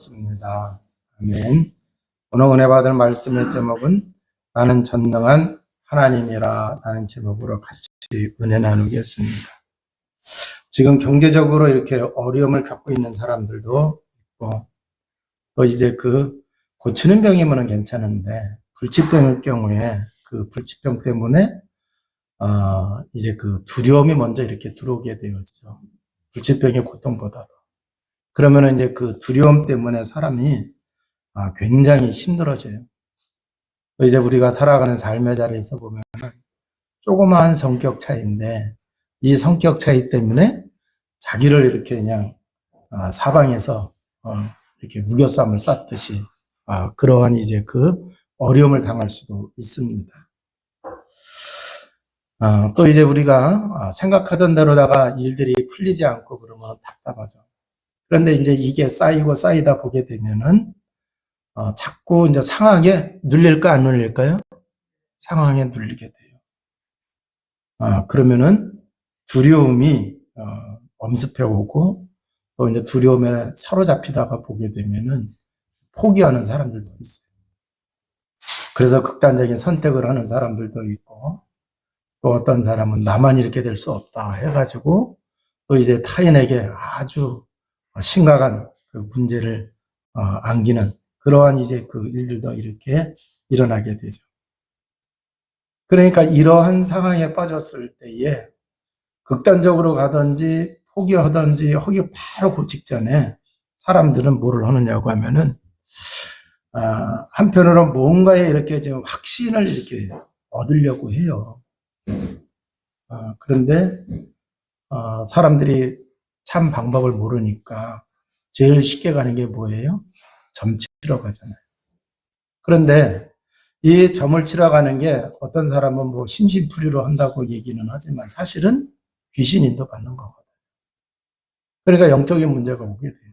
습니다. 아멘. 오늘 은혜 받을 말씀의 제목은 나는 전능한 하나님이라 라는 제목으로 같이 은혜 나누겠습니다. 지금 경제적으로 이렇게 어려움을 겪고 있는 사람들도 있고, 또 이제 고치는 병이면 괜찮은데 불치병일 경우에 그 불치병 때문에 이제 두려움이 먼저 이렇게 들어오게 되었죠. 불치병의 고통보다도. 그러면은 이제 그 두려움 때문에 사람이 굉장히 힘들어져요. 이제 우리가 살아가는 삶의 자리에서 보면 조그마한 성격 차이인데, 이 성격 차이 때문에 자기를 이렇게 그냥 사방에서 이렇게 무교쌈을 쌌듯이 그러한 이제 어려움을 당할 수도 있습니다. 또 이제 우리가 생각하던 대로다가 일들이 풀리지 않고 그러면 답답하죠. 그런데 이제 이게 쌓이고 쌓이다 보게 되면은 자꾸 이제 상황에 눌릴까 안 눌릴까요? 상황에 눌리게 돼요. 그러면은 두려움이 엄습해 오고, 또 이제 두려움에 사로잡히다가 보게 되면은 포기하는 사람들도 있어요. 그래서 극단적인 선택을 하는 사람들도 있고, 또 어떤 사람은 나만 이렇게 될 수 없다 해가지고 또 이제 타인에게 아주 심각한 문제를 안기는 그러한 이제 일들도 이렇게 일어나게 되죠. 그러니까 이러한 상황에 빠졌을 때에 극단적으로 가든지 포기하든지 하기 바로 그 직전에 사람들은 뭐를 하느냐고 하면은 한편으로 뭔가에 이렇게 지금 확신을 이렇게 얻으려고 해요. 그런데 사람들이 참 방법을 모르니까 제일 쉽게 가는 게 뭐예요? 점 치러 가잖아요. 그런데 이 점을 치러 가는 게 어떤 사람은 뭐 심심풀이로 한다고 얘기는 하지만 사실은 귀신 인도받는 거거든요. 그러니까 영적인 문제가 오게 돼요.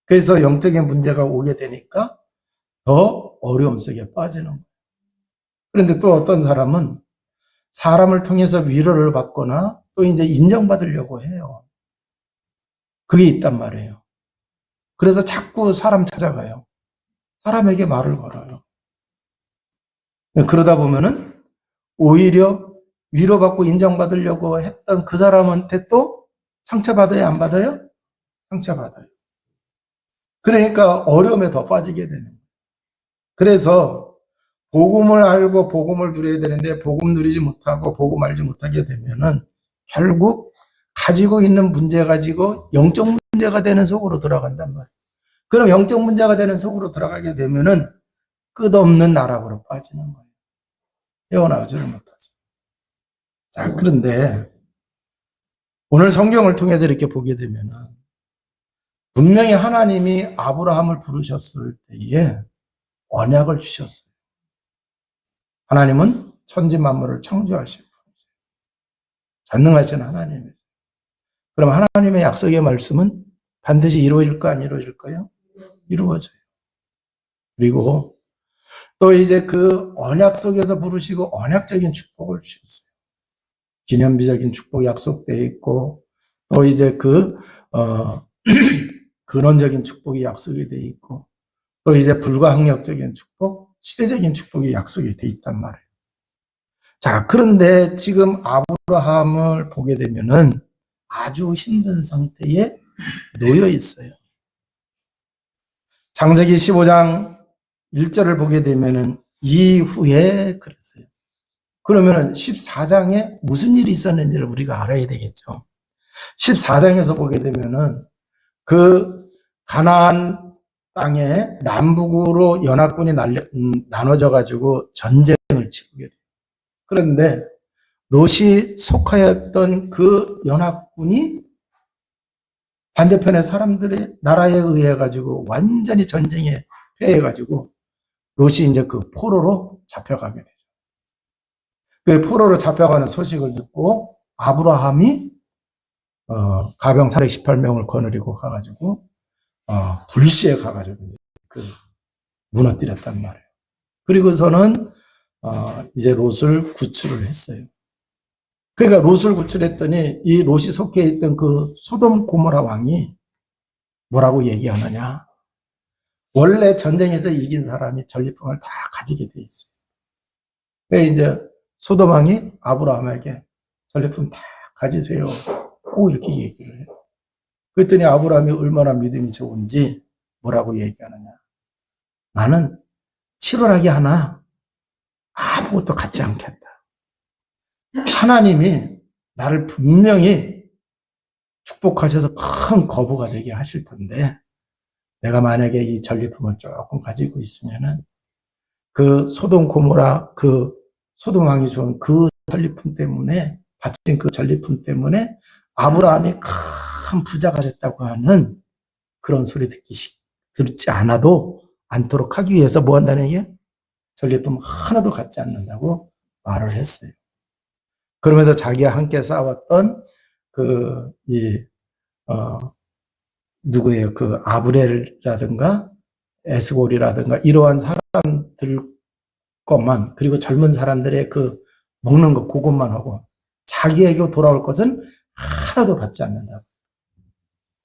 그래서 영적인 문제가 오게 되니까 더 어려움 속에 빠지는 거예요. 그런데 또 어떤 사람은 사람을 통해서 위로를 받거나 또 이제 인정받으려고 해요. 그게 있단 말이에요. 그래서 자꾸 사람 찾아가요. 사람에게 말을 걸어요. 그러다 보면은 오히려 위로받고 인정받으려고 했던 그 사람한테 또 상처받아요, 안 받아요? 상처받아요. 그러니까 어려움에 더 빠지게 되는 거예요. 그래서 복음을 알고 복음을 누려야 되는데 복음 누리지 못하고 복음 알지 못하게 되면은 결국 가지고 있는 문제 가지고 영적 문제가 되는 속으로 들어간단 말이에요. 그럼 영적 문제가 되는 속으로 들어가게 되면은 끝없는 나락으로 빠지는 거예요. 헤어나오지를 못하죠. 자, 그런데 오늘 성경을 통해서 이렇게 보게 되면은 분명히 하나님이 아브라함을 부르셨을 때에 언약을 주셨어요. 하나님은 천지 만물을 창조하신 분이세요. 전능하신 하나님이세요. 그럼 하나님의 약속의 말씀은 반드시 이루어질까 안 이루어질까요? 이루어져요. 그리고 또 이제 언약 속에서 부르시고 언약적인 축복을 주셨어요. 기념비적인 축복이 약속되어 있고, 또 이제 근원적인 축복이 약속이 되어 있고, 또 이제 불가항력적인 축복, 시대적인 축복이 약속이 되어 있단 말이에요. 자, 그런데 지금 아브라함을 보게 되면은 아주 힘든 상태에 놓여 있어요. 창세기 15장 1절을 보게 되면은 이후에 그랬어요. 그러면은 14장에 무슨 일이 있었는지를 우리가 알아야 되겠죠. 14장에서 보게 되면은 가나안 땅에 남북으로 연합군이 나눠져 가지고 전쟁을 치르게 돼요. 그런데 롯이 속하였던 그 연합군이 반대편의 사람들의 나라에 의해 가지고 완전히 전쟁에 패해 가지고 롯이 이제 포로로 잡혀가게 되죠. 그 포로로 잡혀가는 소식을 듣고 아브라함이 가병 418명을 거느리고 가가지고 불시에 가가지고 무너뜨렸단 말이에요. 그리고서는 이제 롯을 구출을 했어요. 그러니까 롯을 구출했더니 이 롯이 속해 있던 소돔 고모라 왕이 뭐라고 얘기하느냐? 원래 전쟁에서 이긴 사람이 전리품을 다 가지게 돼 있어요. 그래서 이제 소돔 왕이 아브라함에게 전리품 다 가지세요. 꼭 이렇게 얘기를 해요. 그랬더니 아브라함이 얼마나 믿음이 좋은지 뭐라고 얘기하느냐. 나는 실오라기 하나 아무것도 갖지 않겠다. 하나님이 나를 분명히 축복하셔서 큰 거부가 되게 하실 텐데 내가 만약에 이 전리품을 조금 가지고 있으면은 그 소돔 고모라 그 소돔 왕이 준 그 전리품 때문에 바친 그 전리품 때문에 아브라함이 큰 부자가 됐다고 하는 그런 소리 듣지 않도록 하기 위해서 뭐 한다는 얘기예요? 전리품 하나도 갖지 않는다고 말을 했어요. 그러면서 자기와 함께 싸웠던 누구예요? 그 아브렐이라든가 에스골이라든가 이러한 사람들 것만, 그리고 젊은 사람들의 그 먹는 것, 그것만 하고 자기에게 돌아올 것은 하나도 받지 않는다고.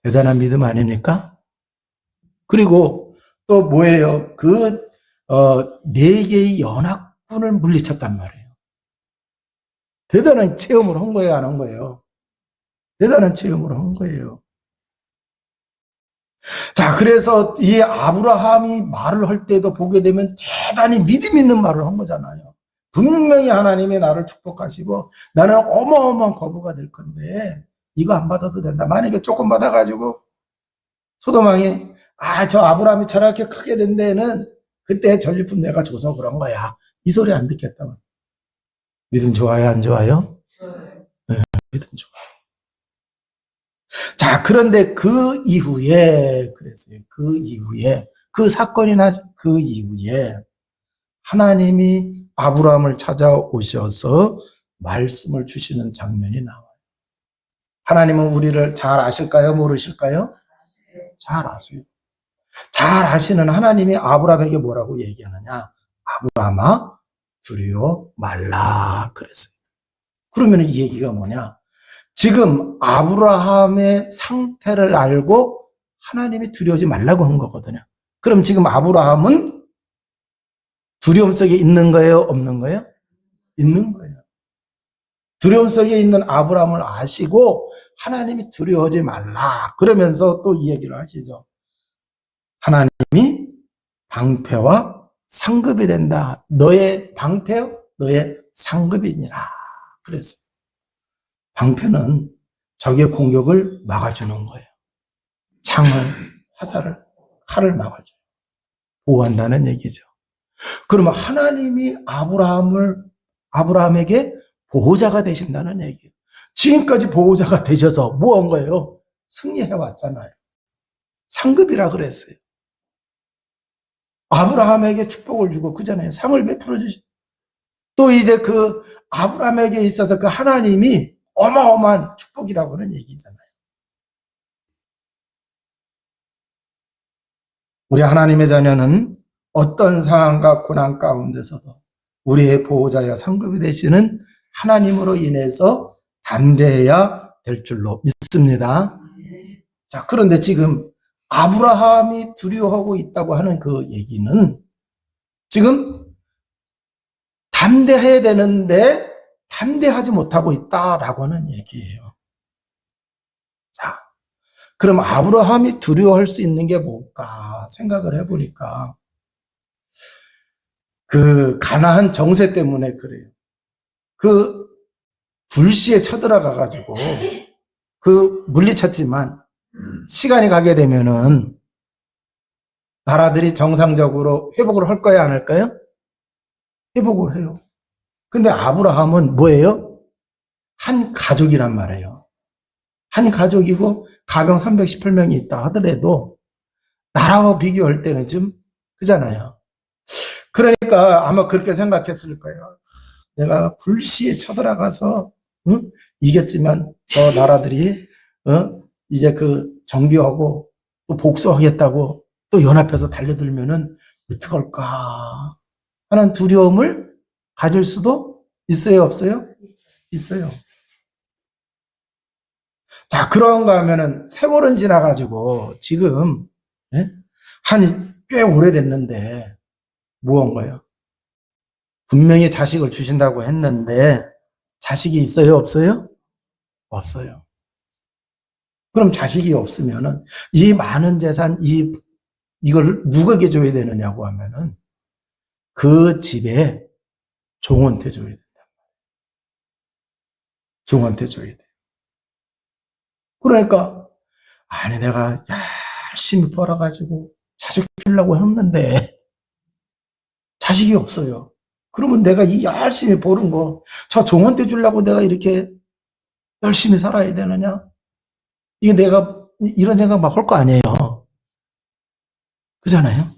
대단한 믿음 아닙니까? 그리고 또 뭐예요? 네 개의 연합군을 물리쳤단 말이에요. 대단한 체험을 한 거예요, 안 한 거예요? 대단한 체험을 한 거예요. 자, 그래서 이 아브라함이 말을 할 때도 보게 되면 대단히 믿음 있는 말을 한 거잖아요. 분명히 하나님이 나를 축복하시고 나는 어마어마한 거부가 될 건데 이거 안 받아도 된다. 만약에 조금 받아가지고 소돔 왕이 저 아브라함이 저렇게 크게 된 데는 그때 전리품 내가 줘서 그런 거야. 이 소리 안 듣겠다고. 믿음 좋아요, 안 좋아요? 네, 믿음 좋아요. 자, 그런데 그 이후에 그 사건이 난 그 이후에 하나님이 아브라함을 찾아오셔서 말씀을 주시는 장면이 나와요. 하나님은 우리를 잘 아실까요? 모르실까요? 잘 아세요. 잘 아시는 하나님이 아브라함에게 뭐라고 얘기하느냐? 아브라함아, 두려워 말라 그랬어요. 그러면 이 얘기가 뭐냐? 지금 아브라함의 상태를 알고 하나님이 두려워하지 말라고 한 거거든요. 그럼 지금 아브라함은 두려움 속에 있는 거예요? 없는 거예요? 있는 거예요. 두려움 속에 있는 아브라함을 아시고 하나님이 두려워하지 말라. 그러면서 또 이 얘기를 하시죠. 하나님이 방패와 상급이 된다. 너의 방패, 너의 상급이니라. 그래서 방패는 적의 공격을 막아주는 거예요. 창을, 화살을, 칼을 막아줘요. 보호한다는 얘기죠. 그러면 하나님이 아브라함에게 보호자가 되신다는 얘기예요. 지금까지 보호자가 되셔서 뭐 한 거예요? 승리해 왔잖아요. 상급이라 그랬어요. 아브라함에게 축복을 주고 그 전에 상을 베풀어 주시. 또 이제 그 아브라함에게 있어서 그 하나님이 어마어마한 축복이라고 하는 얘기잖아요. 우리 하나님의 자녀는 어떤 상황과 고난 가운데서도 우리의 보호자야 상급이 되시는 하나님으로 인해서 담대해야 될 줄로 믿습니다. 자, 그런데 지금 아브라함이 두려워하고 있다고 하는 그 얘기는 지금 담대해야 되는데 담대하지 못하고 있다라고 하는 얘기예요. 자, 그럼 아브라함이 두려워할 수 있는 게 뭘까 생각을 해보니까 그 가나안 정세 때문에 그래요. 그 불시에 쳐들어가가지고 그 물리쳤지만 시간이 가게 되면은 나라들이 정상적으로 회복을 할 거야, 안 할까요? 회복을 해요. 근데 아브라함은 뭐예요? 한 가족이란 말이에요. 한 가족이고 가병 318명이 있다 하더라도 나라와 비교할 때는 좀 그잖아요. 그러니까 아마 그렇게 생각했을 거예요. 내가 불시에 쳐들어가서 이겼지만 저 나라들이 이제 그 정비하고 또 복수하겠다고 또 연합해서 달려들면은 어떡할까 하는 두려움을 가질 수도 있어요, 없어요? 있어요. 자, 그런가 하면은 세월은 지나가지고 지금 꽤 오래됐는데 뭐 한 거예요? 분명히 자식을 주신다고 했는데 자식이 있어요, 없어요? 없어요. 그럼 자식이 없으면은 이 많은 재산, 이걸 누구에게 줘야 되느냐고 하면은 그 집에 종한테 줘야 된다. 종한테 줘야 돼. 그러니까 아니 내가 열심히 벌어가지고 자식 주려고 했는데 자식이 없어요. 그러면 내가 이 열심히 버는 거 저 종한테 주려고 내가 이렇게 열심히 살아야 되느냐? 이게 내가 이런 생각 막 할 거 아니에요. 그잖아요.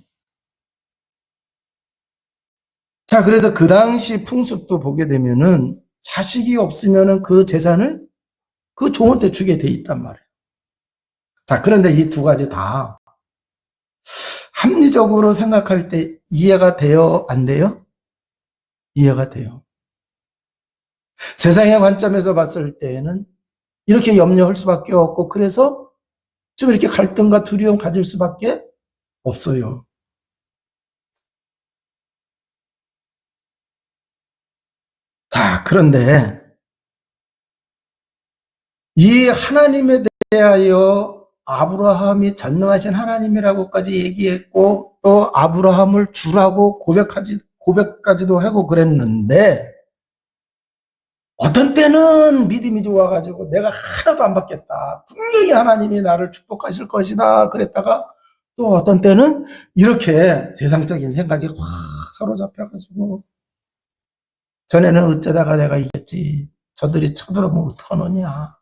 자, 그래서 그 당시 풍습도 보게 되면은 자식이 없으면은 그 재산을 그 종한테 주게 돼 있단 말이에요. 자, 그런데 이 두 가지 다 합리적으로 생각할 때 이해가 돼요? 안 돼요? 이해가 돼요. 세상의 관점에서 봤을 때에는 이렇게 염려할 수밖에 없고, 그래서 좀 이렇게 갈등과 두려움 가질 수밖에 없어요. 자, 그런데 이 하나님에 대하여 아브라함이 전능하신 하나님이라고까지 얘기했고, 또 아브라함을 주라고 고백까지도 하고 그랬는데, 어떤 때는 믿음이 좋아가지고 내가 하나도 안 받겠다. 분명히 하나님이 나를 축복하실 것이다. 그랬다가 또 어떤 때는 이렇게 세상적인 생각에 확 사로잡혀가지고, 전에는 어쩌다가 내가 이겼지. 저들이 쳐들어보면 어떡하느냐.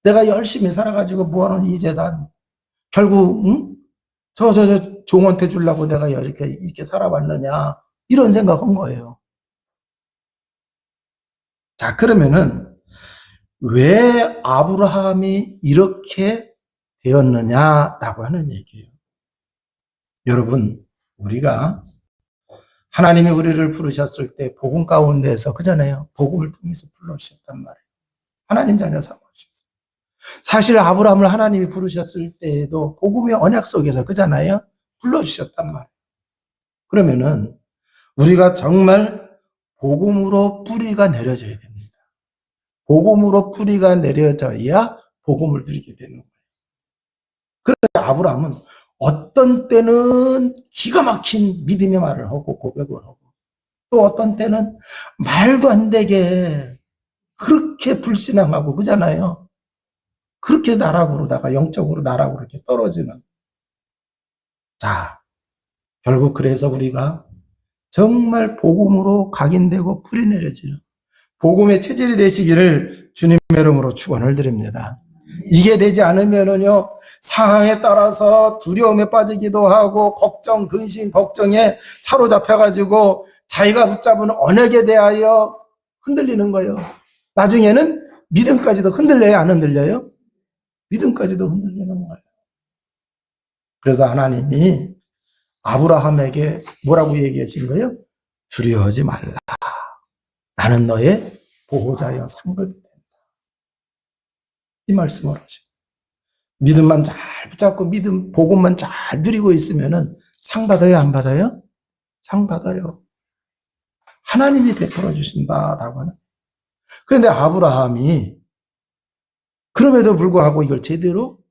내가 열심히 살아가지고 모아놓은 이 재산, 결국, 응? 종한테 주려고 내가 이렇게 살아왔느냐. 이런 생각한 거예요. 자, 그러면은, 왜 아브라함이 이렇게 되었느냐라고 하는 얘기예요. 여러분, 우리가 하나님이 우리를 부르셨을 때 복음 가운데서 그잖아요. 복음을 통해서 불러주셨단 말이에요. 하나님 자녀 삼으셨어요. 사실 아브라함을 하나님이 부르셨을 때에도 복음의 언약 속에서 그잖아요. 불러주셨단 말이에요. 그러면은 우리가 정말 복음으로 뿌리가 내려져야 됩니다. 복음으로 뿌리가 내려져야 복음을 누리게 되는 거예요. 그런데 아브라함은 어떤 때는 기가 막힌 믿음의 말을 하고 고백을 하고, 또 어떤 때는 말도 안 되게 그렇게 불신앙하고 그잖아요. 그렇게 나락으로다가 영적으로 나락으로 이렇게 떨어지는. 자, 결국 그래서 우리가 정말 복음으로 각인되고 뿌리내려지는 복음의 체질이 되시기를 주님의 이름으로 축원을 드립니다. 이게 되지 않으면은요, 상황에 따라서 두려움에 빠지기도 하고, 걱정, 근심, 걱정에 사로잡혀가지고, 자기가 붙잡은 언약에 대하여 흔들리는 거예요. 나중에는 믿음까지도 흔들려요, 안 흔들려요? 믿음까지도 흔들리는 거예요. 그래서 하나님이 아브라함에게 뭐라고 얘기하신 거예요? 두려워하지 말라. 나는 너의 보호자여 상급이 된다. 이 말씀을 하시고, 믿음만 잘 붙잡고 믿음 복음만 잘 누리고 있으면은 상 받아요, 안 받아요? 상 받아요. 하나님이 베풀어 주신다라고 하는. 그런데 아브라함이 그럼에도 불구하고 이걸 제대로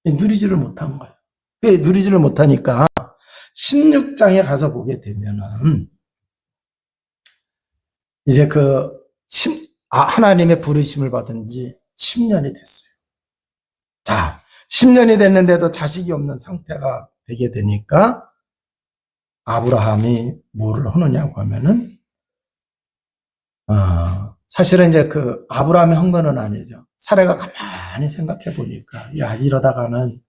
누리지를 못한 거예요. 왜 누리지를 못하니까 16장에 가서 보게 되면은 이제 하나님의 부르심을 받은 지 10년이 됐어요. 자, 10년이 됐는데도 자식이 없는 상태가 되게 되니까 아브라함이 뭐를 하느냐고 하면은, 사실은 이제 아브라함이 한 거는 아니죠. 사례가 가만히 생각해 보니까, 야, 이러다가는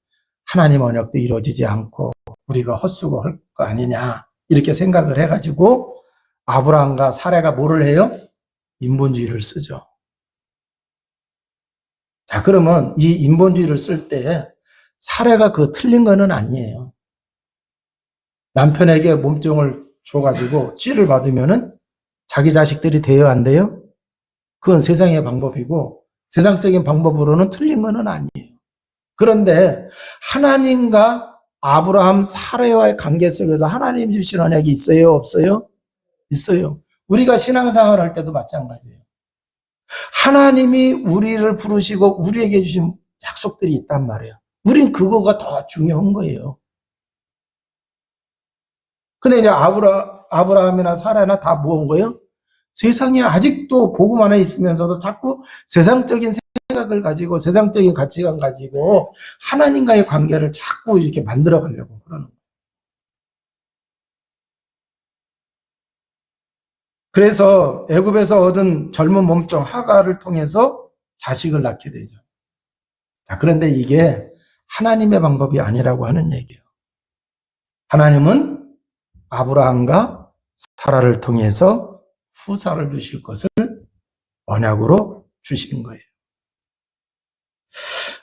하나님 언약도 이루어지지 않고 우리가 헛수고 할 거 아니냐. 이렇게 생각을 해가지고 아브라함과 사례가 뭐를 해요? 인본주의를 쓰죠. 자, 그러면 이 인본주의를 쓸 때 사례가 틀린 거는 아니에요. 남편에게 몸종을 줘가지고 찌를 받으면은 자기 자식들이 돼요, 안 돼요? 그건 세상의 방법이고 세상적인 방법으로는 틀린 거는 아니에요. 그런데 하나님과 아브라함 사례와의 관계 속에서 하나님 주신 언약이 있어요, 없어요? 있어요. 우리가 신앙생활 할 때도 마찬가지예요. 하나님이 우리를 부르시고 우리에게 주신 약속들이 있단 말이에요. 우린 그거가 더 중요한 거예요. 근데 이제 아브라함이나 사라나 다 모은 거예요? 세상에 아직도 복음 안에 있으면서도 자꾸 세상적인 생각을 가지고 세상적인 가치관 가지고 하나님과의 관계를 자꾸 이렇게 만들어 가려고 그러는 거예요. 그래서 애굽에서 얻은 젊은 몸종 하갈을 통해서 자식을 낳게 되죠. 자, 그런데 이게 하나님의 방법이 아니라고 하는 얘기예요. 하나님은 아브라함과 사라를 통해서 후사를 주실 것을 언약으로 주신 거예요.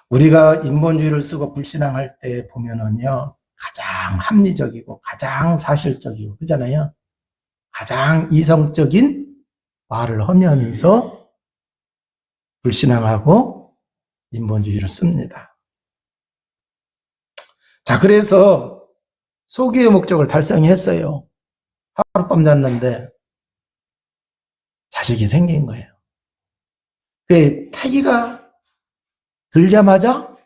우리가 인본주의를 쓰고 불신앙할 때 보면은요, 가장 합리적이고 가장 사실적이고 그잖아요. 가장 이성적인 말을 하면서 불신앙하고 인본주의를 씁니다. 자, 그래서 소기의 목적을 달성했어요. 하룻밤 잤는데 자식이 생긴 거예요. 그 태기가 들자마자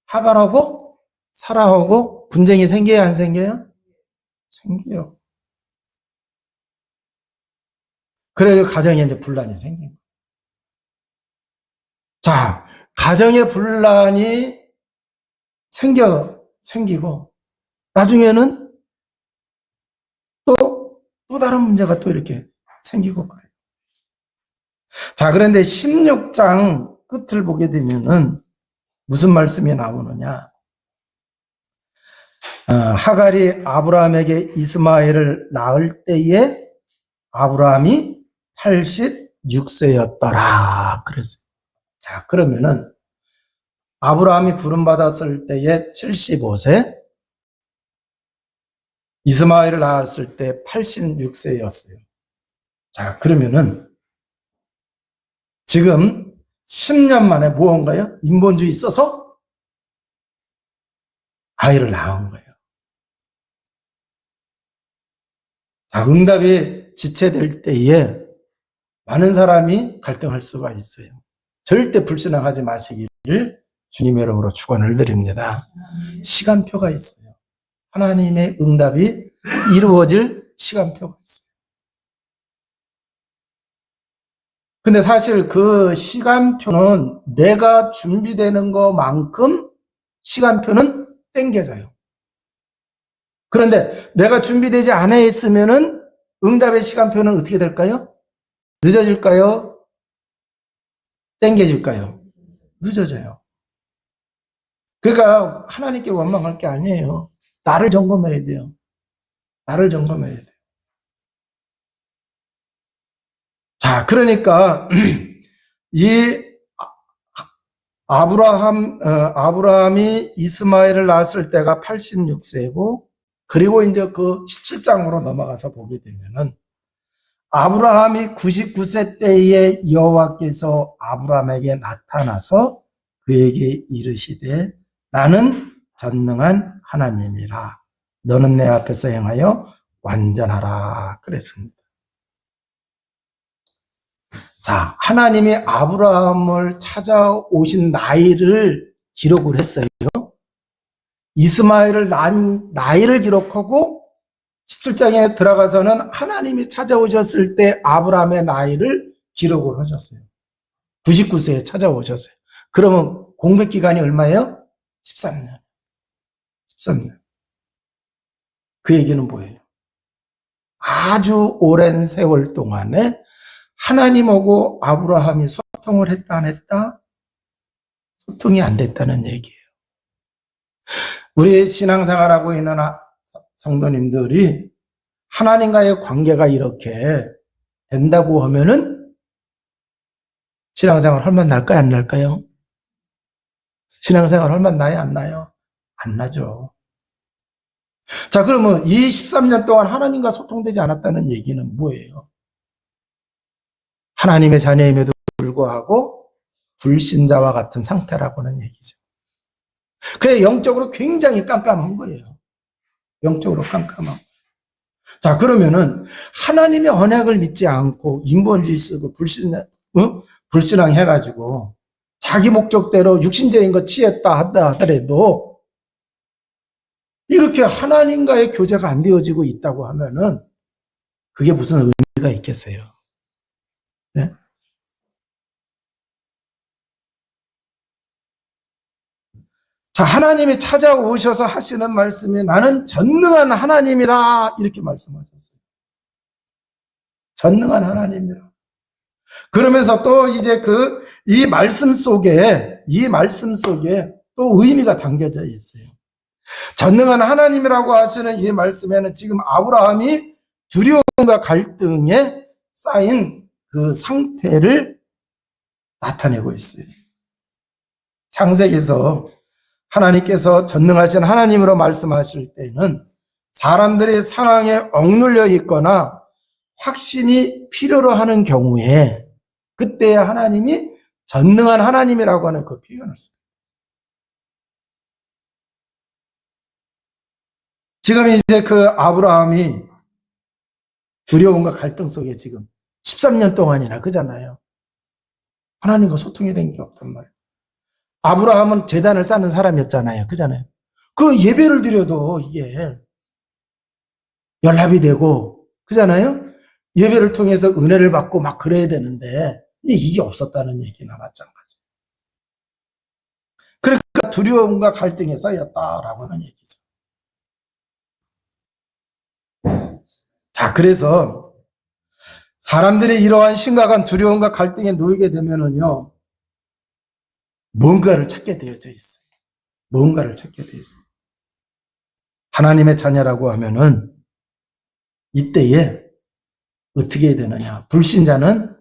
하갈하고 사라하고 분쟁이 생겨요, 안 생겨요? 생겨요. 그래서 가정에 이제 분란이 생긴 거예요. 자, 가정에 분란이 생기고 나중에는 또 다른 문제가 또 이렇게 생기고 그래요. 자, 그런데 16장 끝을 보게 되면은 무슨 말씀이 나오느냐? 하갈이 아브라함에게 이스마엘을 낳을 때에 아브라함이 86세였더라. 그랬어요. 자, 그러면은 아브라함이 부름받았을 때에 75세, 이스마엘을 낳았을 때 86세였어요. 자, 그러면은 지금 10년 만에 뭐 한 거예요? 인본주의 써서 아이를 낳은 거예요. 자, 응답이 지체될 때에 많은 사람이 갈등할 수가 있어요. 절대 불신앙하지 마시기를 주님의 이름으로 축원을 드립니다. 시간표가 있어요. 하나님의 응답이 이루어질 시간표가 있어요. 근데 사실 그 시간표는 내가 준비되는 것만큼 시간표는 땡겨져요. 그런데 내가 준비되지 않아 있으면은 응답의 시간표는 어떻게 될까요? 늦어질까요? 땡겨질까요? 늦어져요. 그러니까 하나님께 원망할 게 아니에요. 나를 점검해야 돼요. 나를 점검해야 돼요. 자, 그러니까 이 아브라함이 이스마엘을 낳았을 때가 86세고, 그리고 이제 그 17장으로 넘어가서 보게 되면은 아브라함이 99세 때에 여호와께서 아브라함에게 나타나서 그에게 이르시되 나는 전능한 하나님이라 너는 내 앞에서 행하여 완전하라 그랬습니다. 자, 하나님이 아브라함을 찾아오신 나이를 기록을 했어요. 이스마엘을 낳은 나이를 기록하고 17장에 들어가서는 하나님이 찾아오셨을 때 아브라함의 나이를 기록을 하셨어요. 99세에 찾아오셨어요. 그러면 공백 기간이 얼마예요? 13년. 13년. 그 얘기는 뭐예요? 아주 오랜 세월 동안에 하나님하고 아브라함이 소통을 했다 안 했다? 소통이 안 됐다는 얘기예요. 우리 신앙생활하고 있는 성도님들이 하나님과의 관계가 이렇게 된다고 하면은 신앙생활 할만 날까요? 안 날까요? 신앙생활 할만 나요? 안 나요? 안 나죠. 자, 그러면 이 13년 동안 하나님과 소통되지 않았다는 얘기는 뭐예요? 하나님의 자녀임에도 불구하고 불신자와 같은 상태라고는 얘기죠. 그게 영적으로 굉장히 깜깜한 거예요. 영적으로 깜깜한. 자, 그러면은 하나님의 언약을 믿지 않고 인본주의 쓰고 불신앙 해가지고 자기 목적대로 육신적인 거 취했다 한다 하더라도 이렇게 하나님과의 교제가 안 되어지고 있다고 하면은 그게 무슨 의미가 있겠어요? 네? 자, 하나님이 찾아오셔서 하시는 말씀이 나는 전능한 하나님이라 이렇게 말씀하셨어요. 전능한 하나님이라. 그러면서 또 이제 이 말씀 속에 또 의미가 담겨져 있어요. 전능한 하나님이라고 하시는 이 말씀에는 지금 아브라함이 두려움과 갈등에 쌓인 그 상태를 나타내고 있어요. 창세기에서 하나님께서 전능하신 하나님으로 말씀하실 때는 사람들이 상황에 억눌려 있거나 확신이 필요로 하는 경우에 그때 하나님이 전능한 하나님이라고 하는 그 표현을 써요. 지금 이제 그 아브라함이 두려움과 갈등 속에 지금 13년 동안이나 그잖아요. 하나님과 소통이 된 게 없단 말이에요. 아브라함은 제단을 쌓는 사람이었잖아요. 그잖아요. 그 예배를 드려도 이게 연락이 되고 그잖아요. 예배를 통해서 은혜를 받고 막 그래야 되는데 이게 없었다는 얘기나 마찬가지. 그러니까 두려움과 갈등에 쌓였다라고 하는 얘기죠. 자, 그래서 사람들이 이러한 심각한 두려움과 갈등에 놓이게 되면은요, 뭔가를 찾게 되어져 있어요. 뭔가를 찾게 되어 있어요. 하나님의 자녀라고 하면은 이때에 어떻게 해야 되느냐. 불신자는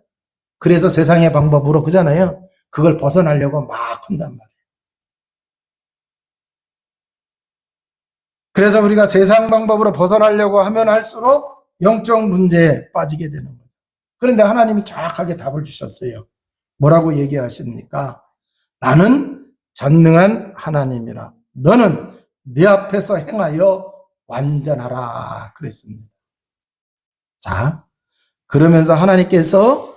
그래서 세상의 방법으로 그잖아요. 그걸 벗어나려고 막 한단 말이에요. 그래서 우리가 세상 방법으로 벗어나려고 하면 할수록 영적 문제에 빠지게 되는 거예요. 그런데 하나님이 정확하게 답을 주셨어요. 뭐라고 얘기하십니까? 나는 전능한 하나님이라. 너는 내 앞에서 행하여 완전하라. 그랬습니다. 자, 그러면서 하나님께서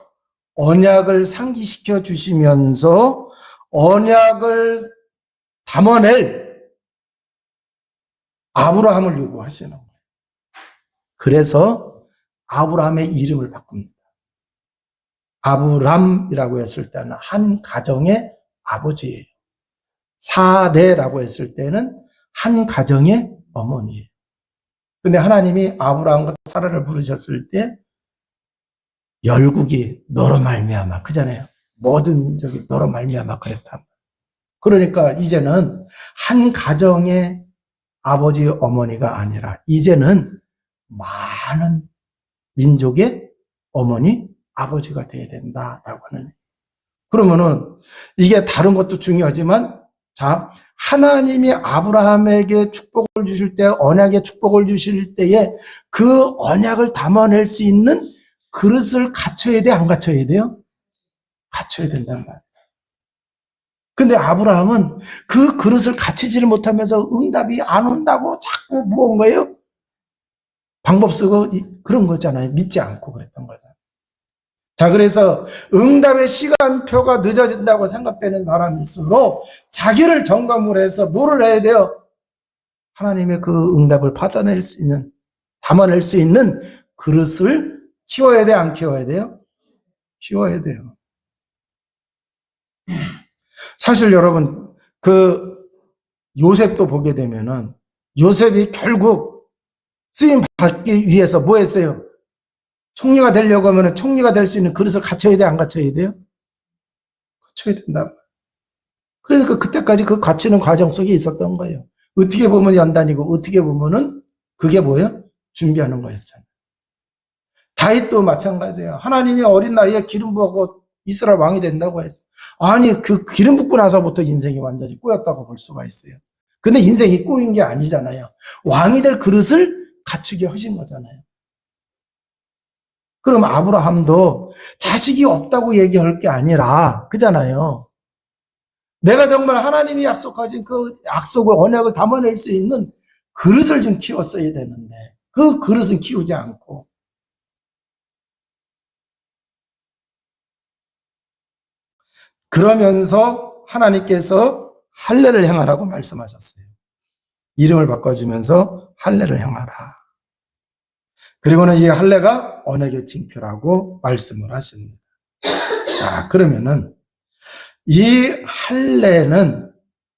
언약을 상기시켜 주시면서 언약을 담아낼 아브라함을 요구하시는 거예요. 그래서 아브라함의 이름을 바꿉니다. 아브람이라고 했을 때는 한 가정의 아버지예요. 사레라고 했을 때는 한 가정의 어머니예요. 근데 하나님이 아브라함과 사라를 부르셨을 때 열국이 너로 말미암아 그잖아요. 모든 저기 너로 말미암아 그랬다. 그러니까 이제는 한 가정의 아버지 어머니가 아니라 이제는 많은 민족의 어머니 아버지가 돼야 된다라고 하는. 그러면은 이게 다른 것도 중요하지만 자, 하나님이 아브라함에게 축복을 주실 때 언약의 축복을 주실 때에 그 언약을 담아낼 수 있는 그릇을 갖춰야 돼, 안 갖춰야 돼요? 갖춰야 된단 말이에요. 근데 아브라함은 그 그릇을 갖추지를 못하면서 응답이 안 온다고 자꾸 뭐온 거예요? 방법 쓰고 그런 거잖아요. 믿지 않고 그랬던 거잖아요. 자, 그래서 응답의 시간표가 늦어진다고 생각되는 사람일수록 자기를 점검을 해서 뭐를 해야 돼요? 하나님의 그 응답을 받아낼 수 있는, 담아낼 수 있는 그릇을 키워야 돼, 안 키워야 돼요? 키워야 돼요. 사실 여러분, 그 요셉도 보게 되면은 요셉이 결국 쓰임 받기 위해서 뭐 했어요? 총리가 되려고 하면 총리가 될 수 있는 그릇을 갖춰야 돼, 안 갖춰야 돼요? 갖춰야 된다. 그러니까 그때까지 그 갖추는 과정 속에 있었던 거예요. 어떻게 보면 연단이고 어떻게 보면은 그게 뭐예요? 준비하는 거였잖아요. 다윗도 마찬가지예요. 하나님이 어린 나이에 기름 부어고 이스라엘 왕이 된다고 해서 아니 그 기름 붓고 나서부터 인생이 완전히 꼬였다고 볼 수가 있어요. 근데 인생이 꼬인 게 아니잖아요. 왕이 될 그릇을 갖추게 하신 거잖아요. 그럼 아브라함도 자식이 없다고 얘기할 게 아니라 그잖아요. 내가 정말 하나님이 약속하신 그 약속을, 언약을 담아낼 수 있는 그릇을 좀 키웠어야 되는데 그 그릇은 키우지 않고, 그러면서 하나님께서 할례를 행하라고 말씀하셨어요. 이름을 바꿔주면서 할례를 행하라. 그리고는 이 할례가 언약의 징표라고 말씀을 하십니다. 자, 그러면은 이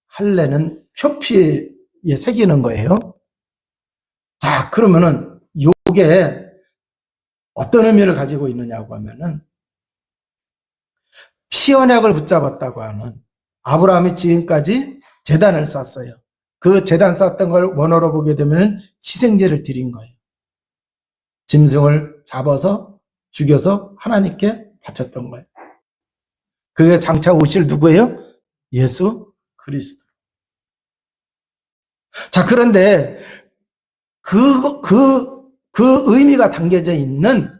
할례는 표피에 새기는 거예요. 자, 그러면은 요게 어떤 의미를 가지고 있느냐고 하면은, 피언약을 붙잡았다고 하는, 아브라함이 지금까지 제단을 쌓았어요. 그 제단 쌓았던 걸 원어로 보게 되면 희생제를 드린 거예요. 짐승을 잡아서 죽여서 하나님께 바쳤던 거예요. 그게 장차 오실 누구예요? 예수 그리스도. 자, 그런데 그 의미가 담겨져 있는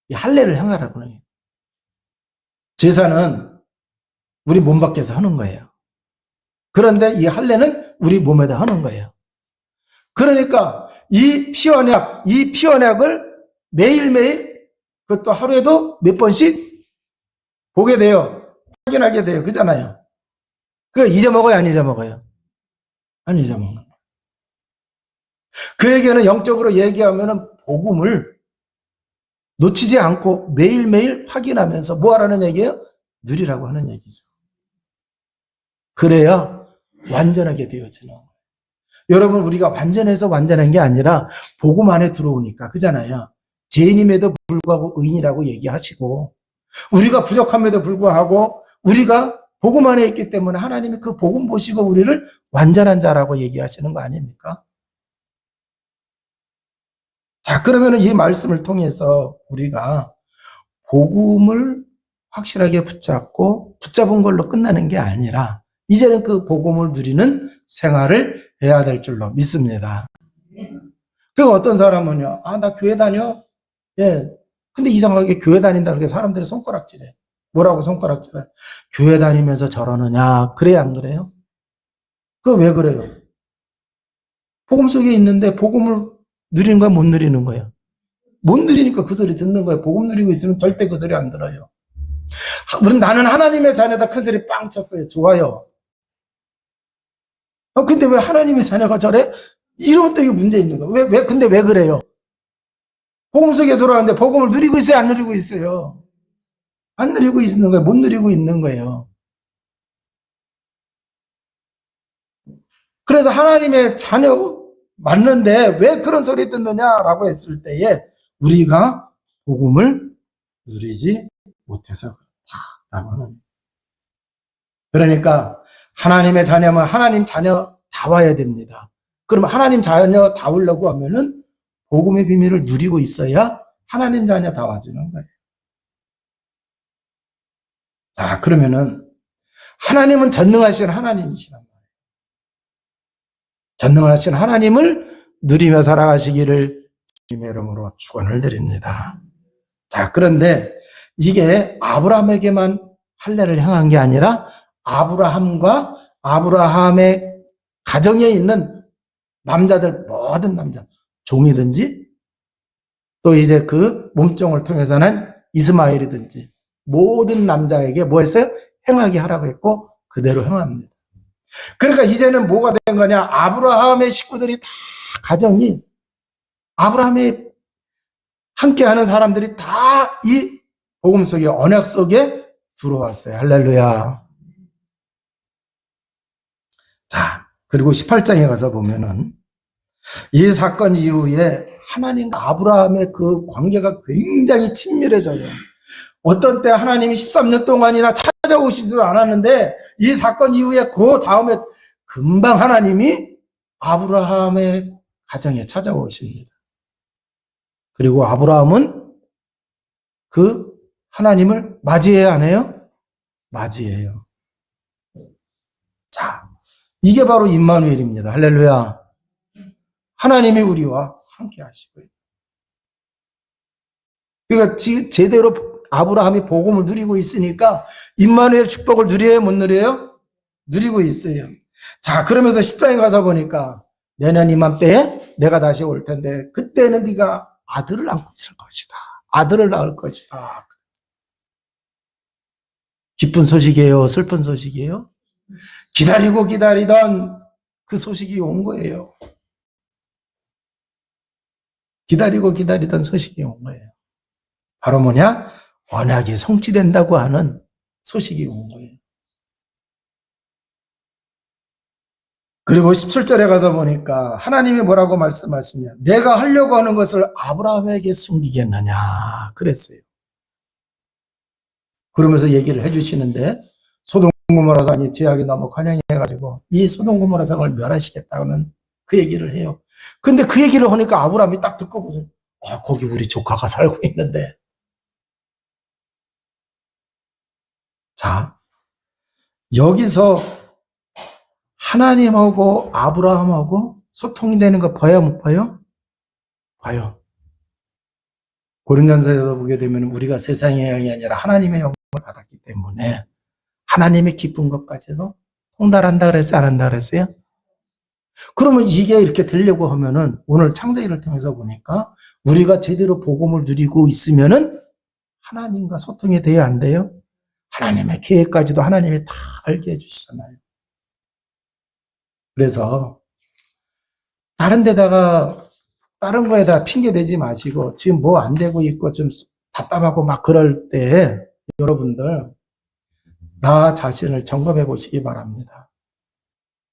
이 할례를 행하라고 해요. 제사는 우리 몸 밖에서 하는 거예요. 그런데 이 할례는 우리 몸에다 하는 거예요. 그러니까 이 피언약을 매일매일, 그것도 하루에도 몇 번씩 보게 돼요. 확인하게 돼요. 그잖아요. 그거 잊어먹어요, 안 잊어먹어요? 안 잊어먹는 거예요. 그에게는 영적으로 얘기하면은 복음을 놓치지 않고 매일매일 확인하면서 뭐 하라는 얘기예요? 누리라고 하는 얘기죠. 그래야 완전하게 되어지는 거예요. 여러분, 우리가 완전해서 완전한 게 아니라 복음 안에 들어오니까, 그잖아요. 죄인임에도 불구하고 의인이라고 얘기하시고, 우리가 부족함에도 불구하고 우리가 복음 안에 있기 때문에 하나님이 그 복음 보시고 우리를 완전한 자라고 얘기하시는 거 아닙니까? 자, 그러면 이 말씀을 통해서 우리가 복음을 확실하게 붙잡은 걸로 끝나는 게 아니라 이제는 그 복음을 누리는 생활을 해야 될 줄로 믿습니다. 그럼 어떤 사람은요, 나 교회 다녀? 예. 근데 이상하게 교회 다닌다는 게 사람들이 손가락질해. 뭐라고 손가락질해? 교회 다니면서 저러느냐? 그래야 안 그래요? 그거 왜 그래요? 복음 속에 있는데 복음을 누리는 거야, 못 누리는 거야? 못 누리니까 그 소리 듣는 거예요. 복음 누리고 있으면 절대 그 소리 안 들어요. 나는 하나님의 자녀다, 큰 소리 빵 쳤어요. 좋아요. 근데 왜 하나님의 자녀가 저래? 이러면 또 이게 문제 있는 거예요. 근데 왜 그래요? 복음 속에 들어왔는데 복음을 누리고 있어요, 안 누리고 있어요? 안 누리고 있는 거예요. 못 누리고 있는 거예요. 그래서 하나님의 자녀 맞는데 왜 그런 소리 듣느냐라고 했을 때에 우리가 복음을 누리지 못해서 그렇다라고 하는. 그러니까 하나님의 자녀면 하나님 자녀 다 와야 됩니다. 그러면 하나님 자녀 다 오려고 하면은 복음의 비밀을 누리고 있어야 하나님 자녀 다 와주는 거예요. 자, 그러면은 하나님은 전능하신 하나님이시란 말이에요. 전능하신 하나님을 누리며 살아가시기를 주님의 이름으로 축원을 드립니다. 자, 그런데 이게 아브라함에게만 할례를 행한 게 아니라 아브라함과 아브라함의 가정에 있는 남자들, 모든 남자, 종이든지 또 이제 그 몸종을 통해서 난 이스마엘이든지 모든 남자에게 뭐 했어요? 행하게 하라고 했고 그대로 행합니다. 그러니까 이제는 뭐가 된 거냐? 아브라함의 식구들이 다, 가정이 아브라함의 함께하는 사람들이 다 이 복음 속에, 언약 속에 들어왔어요. 할렐루야. 자, 그리고 18장에 가서 보면은 이 사건 이후에 하나님과 아브라함의 그 관계가 굉장히 친밀해져요. 어떤 때 하나님이 13년 동안이나 찾아오시지도 않았는데 이 사건 이후에 그 다음에 금방 하나님이 아브라함의 가정에 찾아오십니다. 그리고 아브라함은 그 하나님을 맞이해야 안 해요? 맞이해요. 자, 이게 바로 임마누엘입니다. 할렐루야. 하나님이 우리와 함께 하시고요. 그러니까 제대로 아브라함이 복음을 누리고 있으니까 임마누엘 축복을 누려요, 못 누려요? 누리고 있어요. 자, 그러면서 10장에 가서 보니까 내년 이맘때에 내가 다시 올 텐데 그때는 네가 아들을 안고 있을 것이다. 아들을 낳을 것이다. 기쁜 소식이에요? 슬픈 소식이에요? 기다리고 기다리던 그 소식이 온 거예요. 기다리고 기다리던 소식이 온 거예요. 바로 뭐냐? 언약이 성취된다고 하는 소식이 온 거예요. 그리고 17절에 가서 보니까 하나님이 뭐라고 말씀하시냐? 내가 하려고 하는 것을 아브라함에게 숨기겠느냐 그랬어요. 그러면서 얘기를 해주시는데 소돔 고모라 성이 죄악이 너무 관영해가지고 이 소돔 고모라 성을 멸하시겠다는 그 얘기를 해요. 근데 그 얘기를 하니까 아브라함이 딱 듣고 보세요. 거기 우리 조카가 살고 있는데. 자, 여기서 하나님하고 아브라함하고 소통이 되는 거 봐요, 못 봐요? 봐요. 고린전서에서 보게 되면 우리가 세상의 영이 아니라 하나님의 영을 받았기 때문에 하나님의 기쁜 것까지도 통달한다 그랬어요? 안 한다 그랬어요? 그러면 이게 이렇게 되려고 하면은 오늘 창세기를 통해서 보니까 우리가 제대로 복음을 누리고 있으면은 하나님과 소통이 돼야 안 돼요? 하나님의 계획까지도 하나님이 다 알게 해주시잖아요. 그래서 다른 거에다 핑계 대지 마시고 지금 뭐 안 되고 있고 좀 답답하고 막 그럴 때 여러분들 나 자신을 점검해 보시기 바랍니다.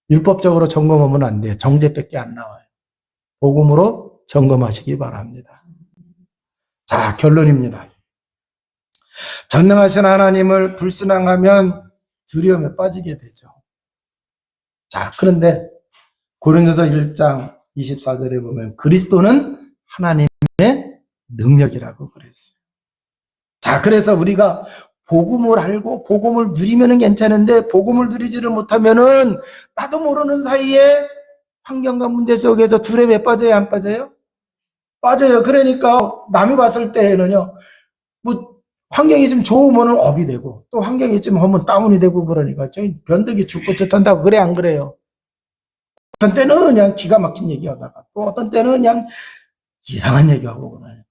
율법적으로 점검하면 안 돼요. 정죄밖에 안 나와요. 복음으로 점검하시기 바랍니다. 자, 결론입니다. 전능하신 하나님을 불신앙하면 두려움에 빠지게 되죠. 자, 그런데 고린도서 1장 24절에 보면 그리스도는 하나님의 능력이라고 그랬어요. 자, 그래서 우리가 복음을 알고 복음을 누리면 괜찮은데 복음을 누리지를 못하면은 나도 모르는 사이에 환경과 문제 속에서 두려움에 빠져요, 안 빠져요? 빠져요. 그러니까 남이 봤을 때는요, 뭐 환경이 좀 좋으면 업이 되고 또 환경이 좀 하면 다운이 되고 그러니까 저희 변덕이 죽고 좋단다고 그래 안 그래요? 어떤 때는 그냥 기가 막힌 얘기하다가 또 어떤 때는 그냥 이상한 얘기하고 그러니까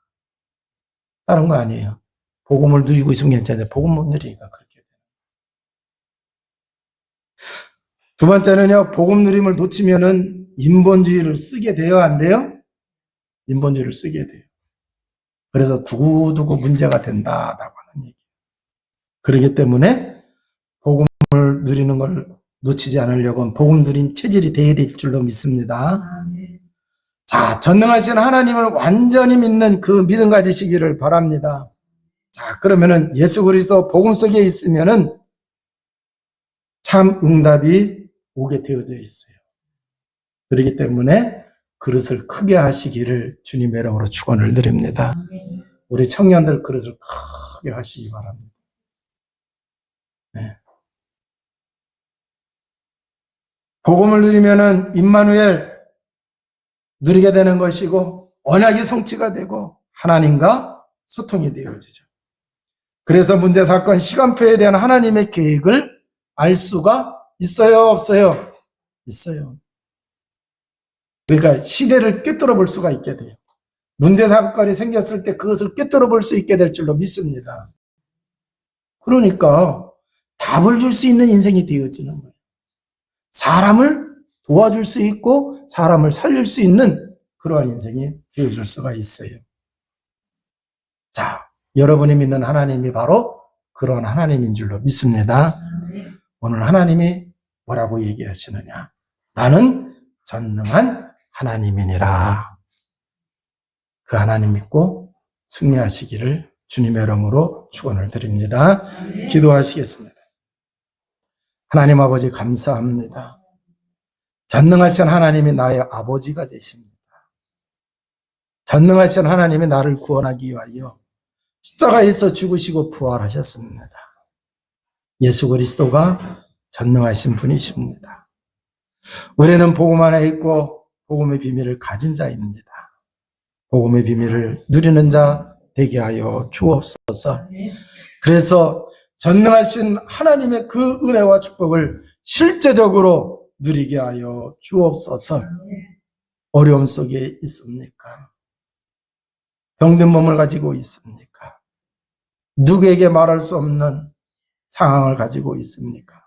다른 거 아니에요. 복음을 누리고 있으면 괜찮아요. 복음 못 누리니까 그렇게 돼요. 두 번째는요, 복음 누림을 놓치면은 인본주의를 쓰게 돼요, 안 돼요? 인본주의를 쓰게 돼요. 그래서 두고두고 문제가 된다라고 하는 얘기. 그렇기 때문에 복음을 누리는 걸 놓치지 않으려고 복음 누린 체질이 되어야 될 줄로 믿습니다. 자, 전능하신 하나님을 완전히 믿는 그 믿음 가지시기를 바랍니다. 자, 그러면은 예수 그리스도 복음 속에 있으면은 참 응답이 오게 되어져 있어요. 그렇기 때문에 그릇을 크게 하시기를 주님의 이름으로 축원을 드립니다. 우리 청년들 그릇을 크게 하시기 바랍니다. 네. 복음을 누리면은 임마누엘 누리게 되는 것이고 언약이 성취가 되고 하나님과 소통이 되어지죠. 그래서 문제, 사건, 시간표에 대한 하나님의 계획을 알 수가 있어요, 없어요? 있어요. 그러니까 시대를 꿰뚫어 볼 수가 있게 돼요. 문제, 사건이 생겼을 때 그것을 꿰뚫어 볼 수 있게 될 줄로 믿습니다. 그러니까 답을 줄 수 있는 인생이 되어지는 거예요. 사람을 도와줄 수 있고 사람을 살릴 수 있는 그러한 인생이 되어줄 수가 있어요. 자, 여러분이 믿는 하나님이 바로 그런 하나님인 줄로 믿습니다. 오늘 하나님이 뭐라고 얘기하시느냐? 나는 전능한 하나님이니라. 그 하나님 믿고 승리하시기를 주님의 이름으로 축원을 드립니다. 기도하시겠습니다. 하나님 아버지 감사합니다. 전능하신 하나님이 나의 아버지가 되십니다. 전능하신 하나님이 나를 구원하기 위하여 십자가에서 죽으시고 부활하셨습니다. 예수 그리스도가 전능하신 분이십니다. 우리는 복음 안에 있고 복음의 비밀을 가진 자입니다. 복음의 비밀을 누리는 자 되게 하여 주옵소서. 그래서 전능하신 하나님의 그 은혜와 축복을 실제적으로 누리게 하여 주옵소서. 어려움 속에 있습니까? 병든 몸을 가지고 있습니까? 누구에게 말할 수 없는 상황을 가지고 있습니까?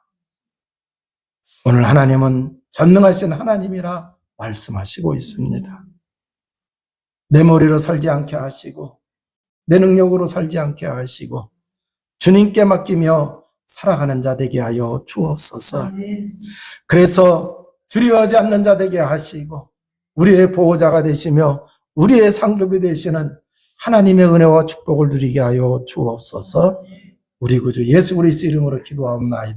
오늘 하나님은 전능하신 하나님이라 말씀하시고 있습니다. 내 머리로 살지 않게 하시고 내 능력으로 살지 않게 하시고 주님께 맡기며 살아가는 자 되게 하여 주옵소서. 그래서 두려워하지 않는 자 되게 하시고 우리의 보호자가 되시며 우리의 상급이 되시는 하나님의 은혜와 축복을 누리게 하여 주옵소서. 우리 구주 예수 그리스도 이름으로 기도하옵나이다.